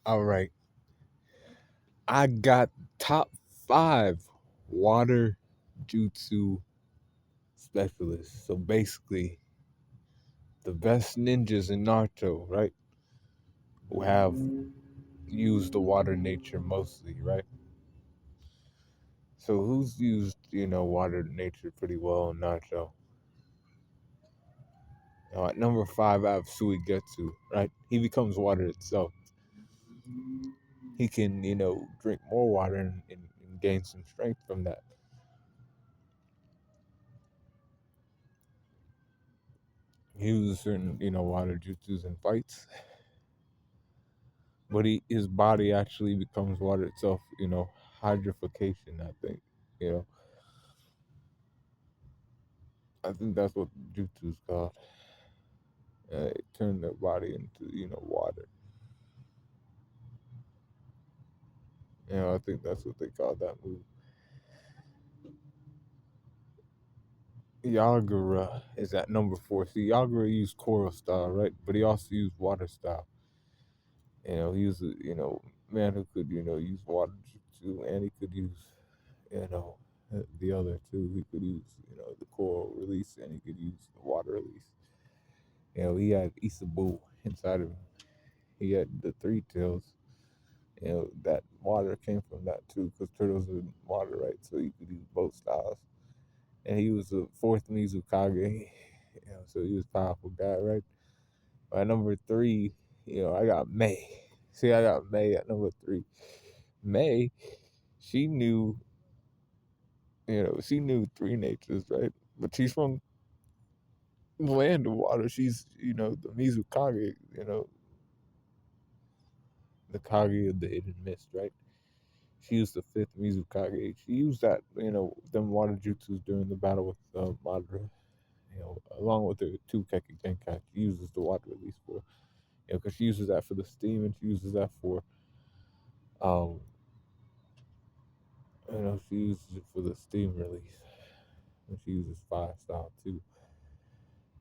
All right. I got top five water jutsu specialists. So basically, the best ninjas in Naruto, right? Who have used the water nature mostly, right? So who's used, water nature pretty well in Naruto? At number five, I have Suigetsu, right? He becomes water itself. He can, drink more water and gain some strength from that. He uses certain, water jutsus in fights, but his body actually becomes water itself. Hydrification. You know, I think that's what jutsu's called. It turned their body into, water. I think that's what they call that move. Yagara is at number four. See, Yagara used coral style, right? But he also used water style. He was a, man who could, use water jutsu, and he could use, you know, the other two. He could use, the coral release, and he could use the water release. He had Isabu inside of him. He had the three tails. That water came from that too, because turtles are in water, right? So he could use both styles. And he was the fourth Mizukage, so he was a powerful guy, right? At number three, I got May. See, I got May at number three. May, she knew, she knew three natures, right? But she's from land of water. She's, the Mizukage, the Kage of the hidden mist, right? She used the fifth Mizukage. She used that, them water jutsus during the battle with Madara. Along with the two Keki Genkai, she uses the water release for. Because she uses that for the steam and she uses that for, um, she uses it for the steam release. And she uses fire style too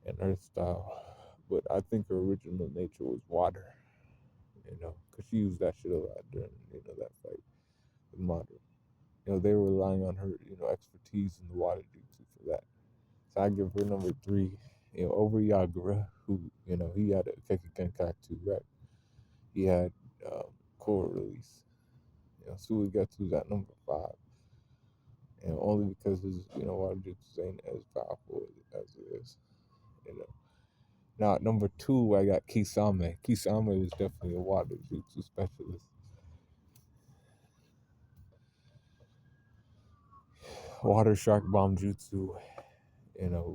and earth style. But I think her original nature was water, because she used that shit a lot during, that fight with Madara. They were relying on her, expertise in the water jutsu for that. So I give her number three, over Yagura, who, he had a Keki Genkai too, right? He had core release. Suigetsu's at number five. Only because his, water jutsu ain't as powerful as it is, you know. Now at number two, I got Kisame. Kisame was definitely a water jutsu specialist. Water shark bomb jutsu,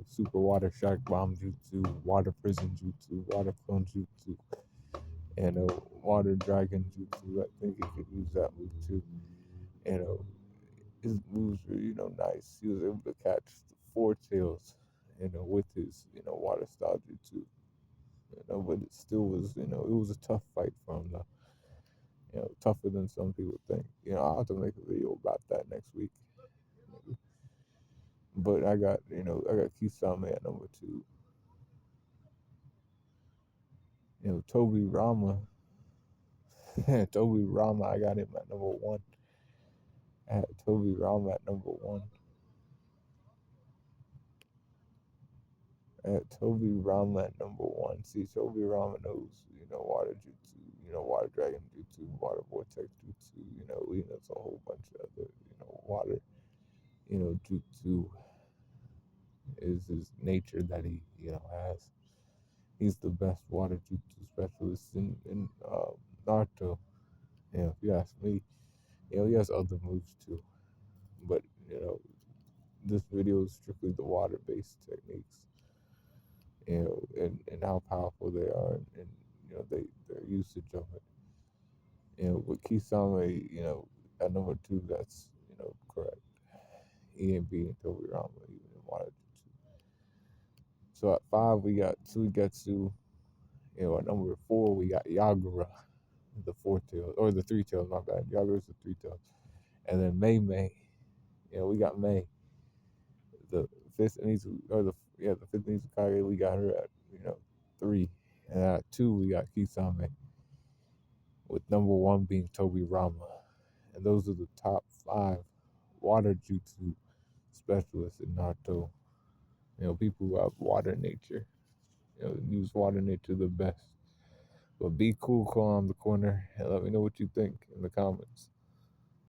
super water shark bomb jutsu, water prison jutsu, water clone jutsu, and water dragon jutsu. I think he could use that move too. His moves were, nice. He was able to catch the four tails, with his, water style jutsu. But it still was, it was a tough fight for him though. Tougher than some people think. I'll have to make a video about that next week. But I got Kisame at number two. Tobirama. Tobirama, I got him at number one. I had Tobirama at number one. I had Tobirama at number one. See, Tobirama knows, water jutsu, water dragon jutsu, water vortex jutsu, he knows a whole bunch of other, water, jutsu is his nature that he, has. He's the best water jutsu specialist in Naruto. If you ask me, he has other moves too. But, this video is strictly the water-based techniques, and how powerful they are, and their usage of it. With Kisame, at number two, that's correct. He ain't beating Tobirama even in water jutsu. So at five we got Suigetsu. At number four we got Yagara, the four tails or the three tails. My bad. Yagara's the three tails, and then Mei Mei. We got Mei, the fifth the fifth Mizukage. We got her at three, and at two we got Kisame with number one being Tobirama. And those are the top five water jutsu specialists in Naruto. People who have water nature. Use water nature the best. But be cool, call on the corner, and let me know what you think in the comments.